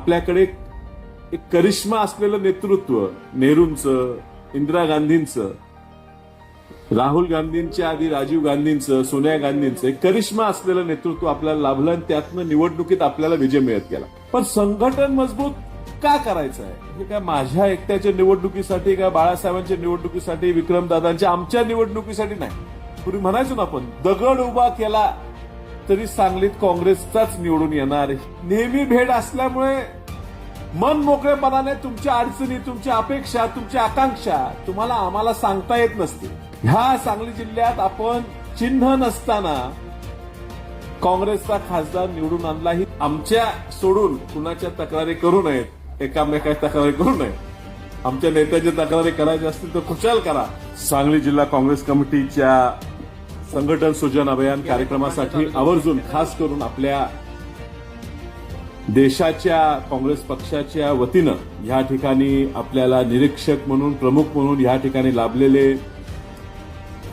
आपल्याकडे एक करिश्मा असलेलं नेतृत्व, नेहरूंचं, इंदिरा गांधींचं, राहुल गांधींच्या आधी राजीव गांधींचं, सोनिया गांधींचं एक करिश्मा असलेलं नेतृत्व आपल्याला लाभलं आणि त्यातनं निवडणुकीत आपल्याला विजय मिळत गेला. पण संघटन मजबूत का करायचं आहे? हे काय माझ्या एकट्याच्या निवडणुकीसाठी, काय बाळासाहेबांच्या निवडणुकीसाठी, विक्रमदादांच्या, आमच्या निवडणुकीसाठी नाही. पूर्वी म्हणायचो ना आपण, दगड उभा केला तरी सांगलीत काँग्रेसचाच निवडून येणार. नेहमी भेट असल्यामुळे मन मोकळेपणाने तुमच्या अडचणी, तुमच्या अपेक्षा, तुमच्या आकांक्षा तुम्हाला आम्हाला सांगता येत नसतील. ह्या सांगली जिल्ह्यात आपण चिन्ह नसताना काँग्रेसचा खासदार निवडून आणला. ही आमच्या सोडून कुणाच्या तक्रारी करू नयेत, एकामेकाच्या तक्रारी करू नये. आमच्या नेत्याच्या तक्रारी करायच्या असतील तर खुशाल करा. सांगली जिल्हा काँग्रेस कमिटीच्या संघटन सृजन अभियान कार्यक्रमासाठी आवर्जून खास करून आपल्या देशाच्या काँग्रेस पक्षाच्या वतीनं या ठिकाणी आपल्याला निरीक्षक म्हणून, प्रमुख म्हणून या ठिकाणी लाभलेले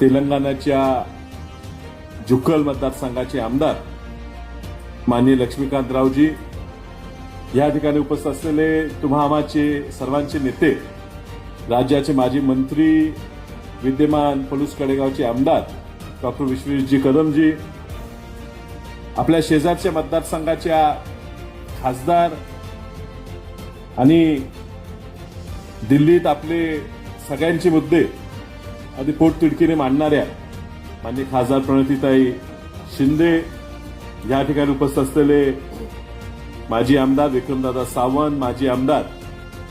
तेलंगणाच्या जुक्कल मतदारसंघाचे आमदार माननीय लक्ष्मीकांतरावजी, या ठिकाणी उपस्थित असलेले तुम्हा आम्हाचे सर्वांचे नेते, राज्याचे माजी मंत्री, विद्यमान पलूस कडेगावचे आमदार डॉक्टर विश्वजीतजी कदमजी, आपल्या शेजारच्या मतदारसंघाच्या खासदार आणि दिल्लीत आपले सगळ्यांचे मुद्दे आधी पोटतिडकीने मांडणाऱ्या माननीय खासदार प्रणितीताई शिंदे, या ठिकाणी उपस्थित असलेले माजी आमदार विक्रमदादा सावंत, माजी आमदार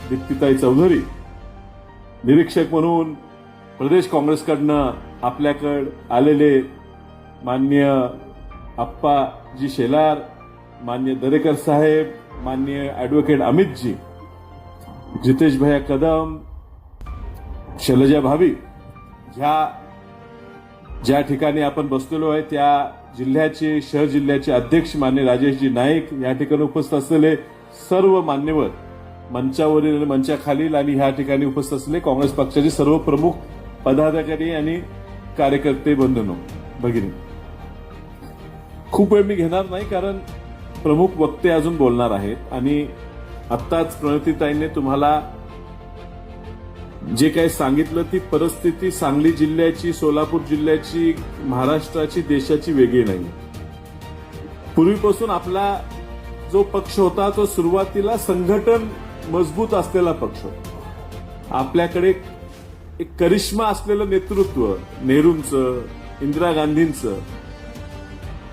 दीप्तीताई चौधरी, निरीक्षक म्हणून प्रदेश काँग्रेसकडनं आपल्याकडे आलेले माननीय आप्पाजी शेलार, माननीय दरेकर साहेब, माननीय ऍडव्होकेट अमितजी, जितेश भैया कदम, शैलजा भाभी, ह्या ज्या ठिकाणी आपण बसलेलो आहे त्या जिल्ह्याचे, शहर जिल्ह्याचे अध्यक्ष मान्य राजेशजी नाईक, या ठिकाणी उपस्थित असलेले सर्व मान्यवर, मंचावरील आणि मंचाखालील आणि ह्या ठिकाणी उपस्थित असलेले काँग्रेस पक्षाचे सर्व प्रमुख पदाधिकारी आणि कार्यकर्ते, बंधूंनो, भगिनी, खूप वेळ मी घेणार नाही कारण प्रमुख वक्ते अजून बोलणार आहेत. आणि आत्ताच प्रणितीताईंनी तुम्हाला जे काही सांगितलं ती परिस्थिती सांगली जिल्ह्याची, सोलापूर जिल्ह्याची, महाराष्ट्राची, देशाची वेगळी नाही. पूर्वीपासून आपला जो पक्ष होता तो सुरुवातीला संघटन मजबूत असलेला पक्ष होता. आपल्याकडे एक करिश्मा असलेलं नेतृत्व, नेहरूंचं, इंदिरा गांधींचं,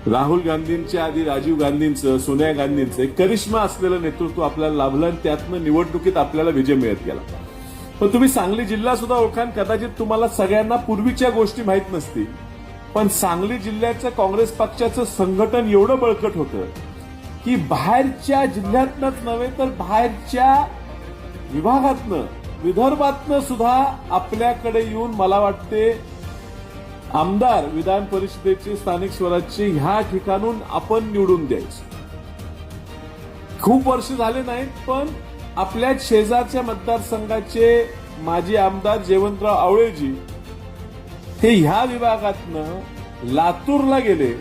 राहुल गांधींच्या आधी राजीव गांधींचं, सोनिया गांधींचं एक करिश्मा असलेलं नेतृत्व आपल्याला लाभलं आणि त्यातनं निवडणुकीत आपल्याला विजय मिळत गेला. पण तुम्ही सांगली जिल्हा सुद्धा ओळखाल, कदाचित तुम्हाला सगळ्यांना पूर्वीच्या गोष्टी माहीत नसतील, पण सांगली जिल्ह्याचं काँग्रेस पक्षाचं संघटन एवढं बळकट होतं की बाहेरच्या जिल्ह्यातनंच नव्हे तर बाहेरच्या विभागातनं, विदर्भातनं सुद्धा आपल्याकडे येऊन मला वाटते आमदार, विधान परिषदेचे, स्थानिक स्वराज्याचे ह्या ठिकाणून आपण निवडून द्यायचे. खूप वर्ष झाले नाहीत, पण आपल्या शेजारच्या मतदारसंघाचे माजी आमदार जयवंतराव आवळेजी हे ह्या विभागातनं लातूरला गेले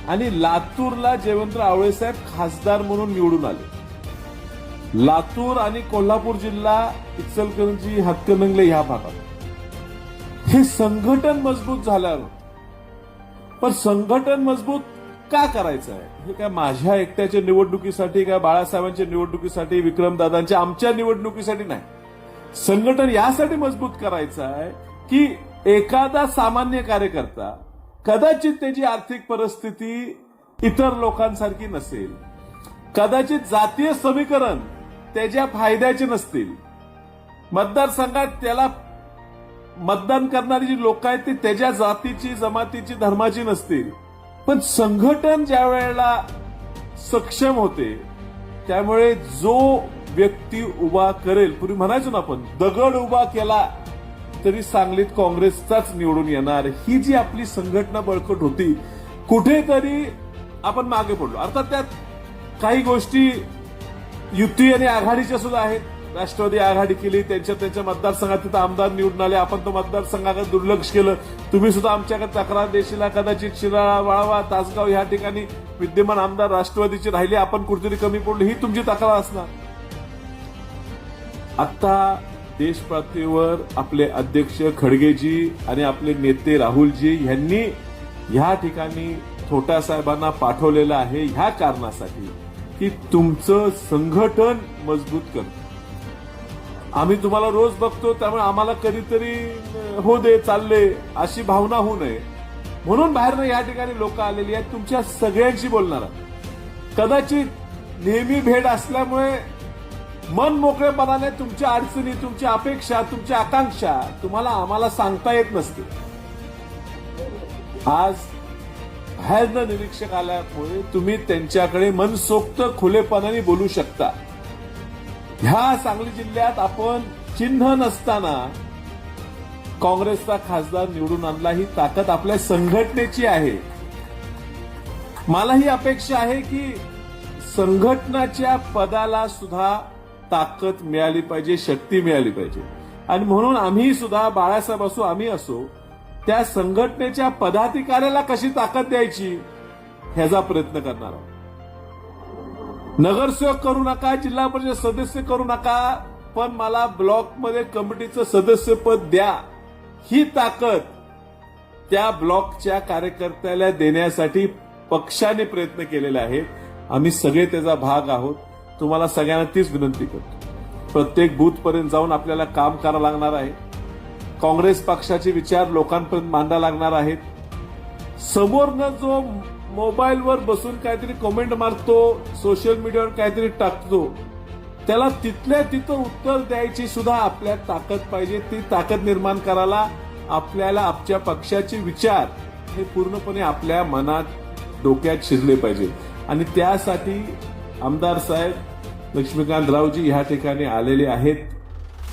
आणि लातूरला जयवंतराव आवळे साहेब खासदार म्हणून निवडून आले. लातूर आणि कोल्हापूर जिल्हा, इचलकरंजी, हातकणंगले ह्या भागात हे संघटन मजबूत झाल्यावर. पण संघटन मजबूत का करायचं आहे? हे काय माझ्या एकट्याच्या निवडणुकीसाठी, काय बाळासाहेबांच्या निवडणुकीसाठी, विक्रमदादांच्या, आमच्या निवडणुकीसाठी नाही. संघटन यासाठी मजबूत करायचं आहे की एखादा सामान्य कार्यकर्ता, कदाचित त्याची आर्थिक परिस्थिती इतर लोकांसारखी नसेल, कदाचित जातीय समीकरण त्याच्या फायद्याचे नसतील, मतदारसंघात त्याला मतदान करणारी जी लोक आहेत ती त्याच्या जातीची, जमातीची, धर्माची नसतील, पण संघटन ज्या वेळेला सक्षम होते त्यामुळे जो व्यक्ती उभा करेल, पूर्वी म्हणायचो ना आपण, दगड उभा केला तरी सांगलीत काँग्रेसचाच निवडून येणार. ही जी आपली संघटना बळकट होती, कुठेतरी आपण मागे पडलो. अर्थात त्यात काही गोष्टी युती आणि आघाडीच्या सुद्धा आहेत. राष्ट्रवादी आघाडी केली, त्यांच्या मतदारसंघात तिथं आमदार निवडून आले, आपण तो मतदारसंघाकडे दुर्लक्ष केलं. तुम्ही सुद्धा आमच्याकडे तक्रार देशील, कदाचित शिराळा, वाळवा, तासगाव ह्या ठिकाणी विद्यमान आमदार राष्ट्रवादीचे राहिले, आपण कुठेतरी कमी पडलो, ही तुमची तक्रार असणार. आता देश पातळीवर आपले अध्यक्ष खडगेजी आणि आपले नेते राहुलजी यांनी ह्या ठिकाणी थोटा साहेबांना पाठवलेलं आहे ह्या कारणासाठी की तुमचं संघटन मजबूत करणं. आम्ही तुम्हाला रोज बघतो त्यामुळे आम्हाला कधीतरी हो दे चालले अशी भावना होऊ नये म्हणून बाहेरनं या ठिकाणी लोक आलेली आहेत. तुमच्या सगळ्यांशी बोलणार आहात. कदाचित नेहमी भेट असल्यामुळे मन मोकळेपणाने तुमच्या अडचणी, तुमच्या अपेक्षा, तुमच्या आकांक्षा तुम्हाला आम्हाला सांगता येत नसते. आज बाहेरनं निरीक्षक आल्यामुळे तुम्ही त्यांच्याकडे मनसोक्त खुलेपणाने बोलू शकता. ह्या सांगली जिल्ह्यात आपण चिन्ह नसताना काँग्रेसचा खासदार निवडून आणला. ही ताकद आपल्या संघटनेची आहे. मला ही अपेक्षा आहे की संघटनाच्या पदाला सुद्धा ताकद मिळाली पाहिजे, शक्ती मिळाली पाहिजे. आणि म्हणून आम्ही सुद्धा बाळासाहेब असो आम्ही असो त्या संघटनेच्या पदाधिकाऱ्याला कशी ताकद द्यायची ह्याचा प्रयत्न करणार आहोत. नगरसेवक करू नका, जिल्हा परिषद सदस्य करू नका, पण मला ब्लॉकमध्ये कमिटीचं सदस्यपद द्या. ही ताकद त्या ब्लॉकच्या कार्यकर्त्याला देण्यासाठी पक्षाने प्रयत्न केलेले आहेत. आम्ही सगळे त्याचा भाग आहोत. तुम्हाला सगळ्यांना तीच विनंती करतो. प्रत्येक बूथपर्यंत जाऊन आपल्याला काम करावं लागणार आहे. काँग्रेस पक्षाचे विचार लोकांपर्यंत मांडा लागणार आहेत. समोरनं जो मोबाईलवर बसून काहीतरी कमेंट मारतो, सोशल मीडियावर काहीतरी टाकतो, त्याला तिथल्या तिथं उत्तर द्यायची सुद्धा आपल्यात ताकद पाहिजे. ती ताकद निर्माण करायला आपल्याला आपल्या पक्षाचे विचार हे पूर्णपणे आपल्या मनात, डोक्यात शिरले पाहिजे. आणि त्यासाठी आमदार साहेब लक्ष्मीकांतरावजी ह्या ठिकाणी आलेले आहेत.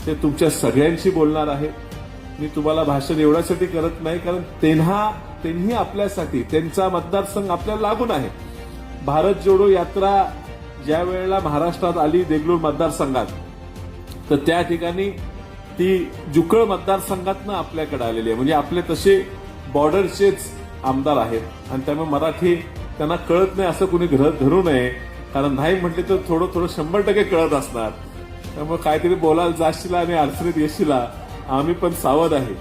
ते तुमच्या सगळ्यांशी बोलणार आहेत. मी तुम्हाला भाषण एवढ्यासाठी करत नाही कारण त्यांनी आपल्यासाठी, त्यांचा मतदारसंघ आपल्याला लागून आहे. भारत जोडो यात्रा ज्या वेळेला महाराष्ट्रात आली देगलूर मतदारसंघात, तर त्या ठिकाणी ती जुकळ मतदारसंघातनं आपल्याकडे आलेली आहे. म्हणजे आपले तसे बॉर्डरचेच आमदार आहेत आणि त्यामुळे मराठी त्यांना कळत नाही असं कुणी धरू नये. कारण नाही म्हटले तर थोडं 100% कळत असणार. त्यामुळे काहीतरी बोलायला जाशीला आणि अडचणीत येशीला आम्ही पण सावध आहे.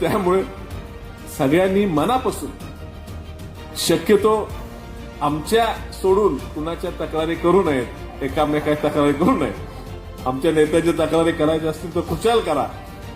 त्यामुळे सगळ्यांनी मनापासून शक्यतो आमच्या सोडून कुणाच्या तक्रारी करू नयेत, एकामेकाच्या तक्रारी करू नयेत. आमच्या नेत्याच्या तक्रारी करायच्या असतील तर खुशाल करा,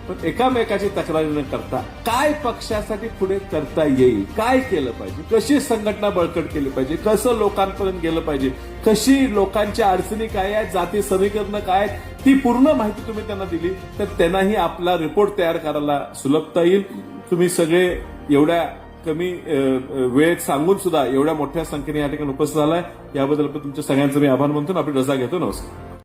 पण एकामेकाची तक्रारी न करता काय पक्षासाठी पुढे करता येईल, काय केलं पाहिजे, कशी संघटना बळकट केली पाहिजे, कसं लोकांपर्यंत गेलं पाहिजे, कशी लोकांच्या अडचणी काय आहेत, जाती समीकरणं काय आहेत, ती पूर्ण माहिती तुम्ही त्यांना दिली तर त्यांनाही आपला रिपोर्ट तयार करायला सुलभता येईल. तुम्ही सगळे एवढ्या कमी वेळेत सांगून सुद्धा एवढ्या मोठ्या संख्येने या ठिकाणी उपस्थित झालाय याबद्दल तुमच्या सगळ्यांचं मी आभार मानतो. आपली रजा घेतो. नमस्कार.